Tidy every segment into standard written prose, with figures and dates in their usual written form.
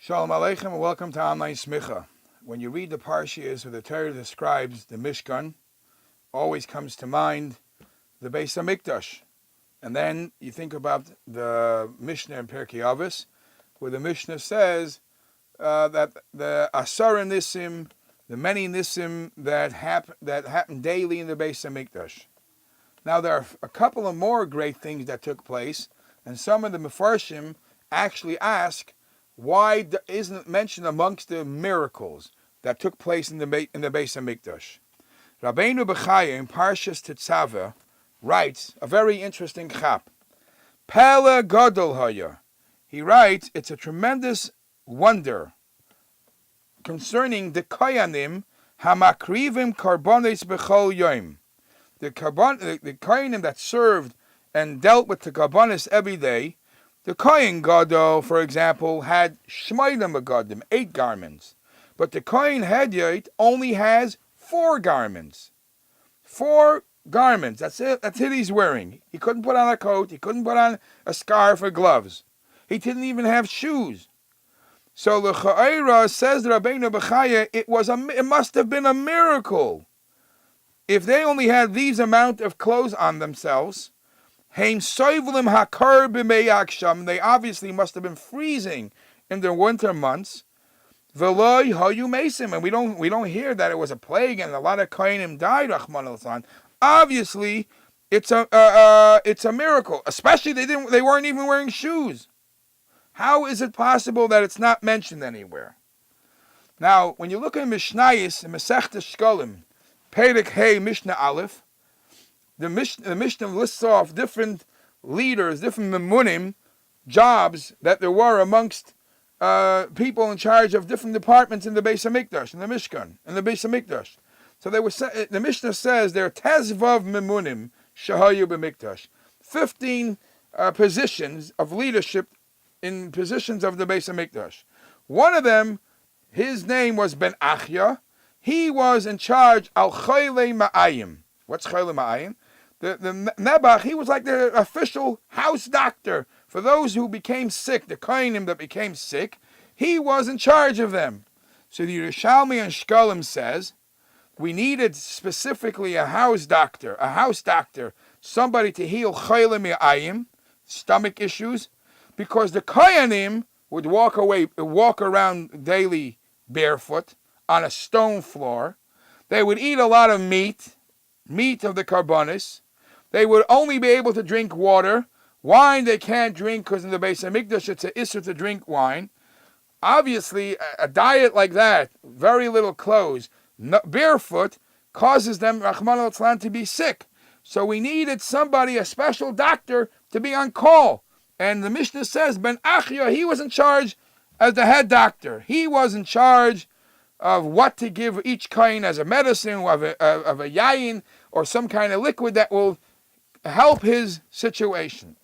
Shalom Aleichem and welcome to Online Smicha. When you read the Parshiyas where the Torah describes the Mishkan, always comes to mind the Beis HaMikdash. And then you think about the Mishnah in Pirkei Avos, where the Mishnah says that the Asara Nisim, the many Nisim that happen daily in the Beis HaMikdash. Now there are a couple of more great things that took place, and some of the Mefarshim actually ask, why isn't it mentioned amongst the miracles that took place in the Beis HaMikdash? Rabbeinu Bechaya in Parshas Tetzaveh writes a very interesting chap. Pele Gadol Haya. He writes, it's a tremendous wonder concerning the kohanim hamakrivim karbonis bechol yom. The kohanim that served and dealt with the karbonis every day. The Kohen Gadol, for example, had Shmeilim Agadim, 8 garments. But the Kohen Hedyot only has 4 garments. 4 garments, that's it he's wearing. He couldn't put on a coat, he couldn't put on a scarf or gloves. He didn't even have shoes. So the Cha'ira says to Rabbeinu Bechaya, it must have been a miracle. If they only had these amount of clothes on themselves, they obviously must have been freezing in the winter months. And we don't hear that it was a plague and a lot of kohanim died. Obviously, it's a miracle. Especially they weren't even wearing shoes. How is it possible that it's not mentioned anywhere? Now, when you look at Mishnayos in Masechta Shkolim, Perek Hey Mishnah Aleph, the Mishnah lists off different leaders, different memunim, jobs that there were amongst people in charge of different departments in the Beis HaMikdash, in the Mishkan, in the Beis HaMikdash. So the Mishnah says there are tezvav memunim shahayu b'mikdash, 15 positions of leadership in positions of the Beis HaMikdash. One of them, his name was Ben Achya. He was in charge al chayle ma'ayim. What's chayle ma'ayim? The Nebuch, he was like the official house doctor for those who became sick, the kohanim that became sick. He was in charge of them. So the Yerushalmi and Shkolim says, we needed specifically a house doctor, somebody to heal chayle mi'ayim, stomach issues, because the kohanim would walk around daily barefoot on a stone floor. They would eat a lot of meat of the karbonis. They would only be able to drink water. Wine they can't drink because in the Beis HaMikdash it's an issur to drink wine. Obviously, a diet like that, very little clothes, barefoot, causes them, Rahman al to be sick. So we needed somebody, a special doctor, to be on call. And the Mishnah says, Ben Achya, he was in charge as the head doctor. He was in charge of what to give each kohen as a medicine, of a yayin, or some kind of liquid that will help his situation.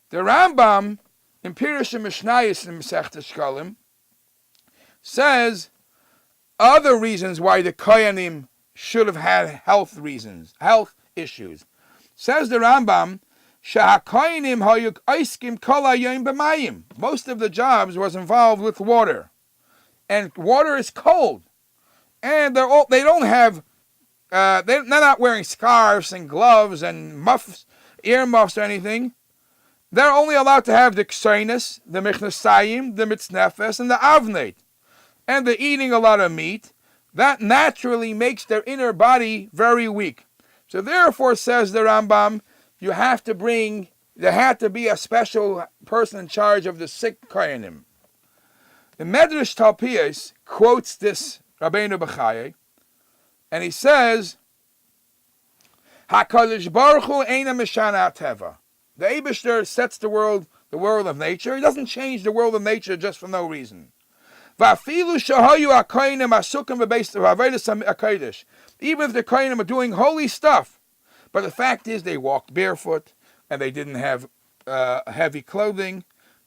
The Rambam in Pirush Mishnayos in Masechta Shkolim says other reasons why the kohanim should have had health issues. Says the Rambam, Sha'hakohanim hayuk oiskim kol hayom b'mayim. Most of the jobs was involved with water, and water is cold, and they're not wearing scarves and gloves and earmuffs or anything. They're only allowed to have the ksainis, the michnasayim, the mitznefes, and the avneit. And they're eating a lot of meat. That naturally makes their inner body very weak. So therefore, says the Rambam, there had to be a special person in charge of the sick kohanim. The Medrash Talpias quotes this Rabbeinu Bechaya, and he says, HaKadosh Baruch Hu eina mishana teva. The Eibishter sets the world of nature. He doesn't change the world of nature just for no reason. Va'afilu shahayu hakohanim asukim b'beis v'avodas hakodesh. Even if the kohanim are doing holy stuff, but the fact is they walked barefoot and they didn't have heavy clothing.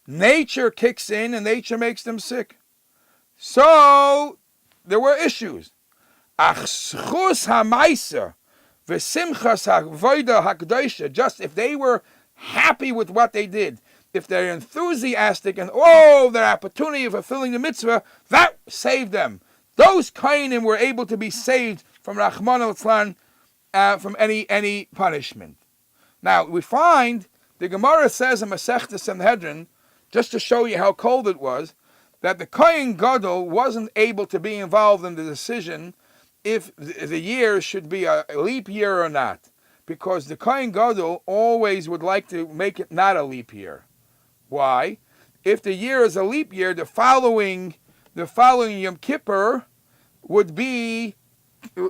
Nature kicks in and nature makes them sick. So there were issues. Just if they were happy with what they did, if they're enthusiastic and their opportunity of fulfilling the mitzvah, that saved them. Those kohanim were able to be saved from Rachmana litzlan, from any punishment. Now we find the Gemara says in Masechta Sanhedrin, just to show you how cold it was, that the Kohen Gadol wasn't able to be involved in the decision if the year should be a leap year or not, because the Kohen Gadol always would like to make it not a leap year. Why? If the year is a leap year, the following Yom Kippur would be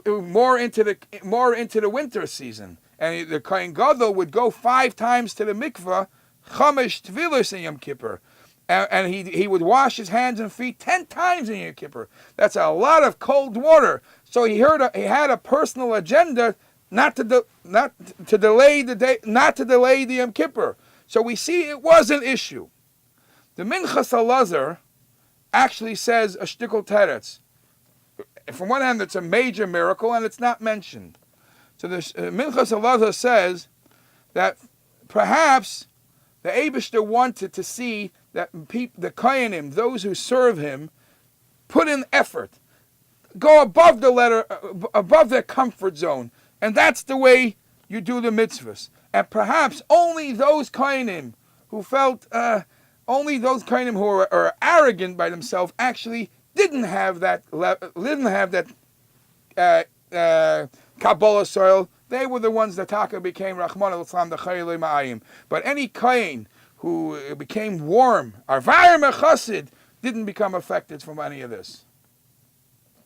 more into the winter season, and the Kohen Gadol would go 5 times to the mikvah, chamesh tvilos in Yom Kippur, and he would wash his hands and feet 10 times in Yom Kippur. That's a lot of cold water. So he had a personal agenda not to delay the Yom Kippur. So we see it was an issue. The Minchas Elazar actually says a shtickle teretz. From one hand, it's a major miracle, and it's not mentioned. So the Minchas Elazar says that perhaps the Eibishter wanted to see that the kohanim, those who serve him, put in effort, go above their comfort zone, and that's the way you do the mitzvahs. And perhaps only those kohanim who felt, only those kohanim who are arrogant by themselves actually didn't have that Kabbalah soil. They were the ones that Taka became Rachmana litzlan the Chayilei Ma'ayim. But any kohen who became warm, Arvayim Chasid, didn't become affected from any of this.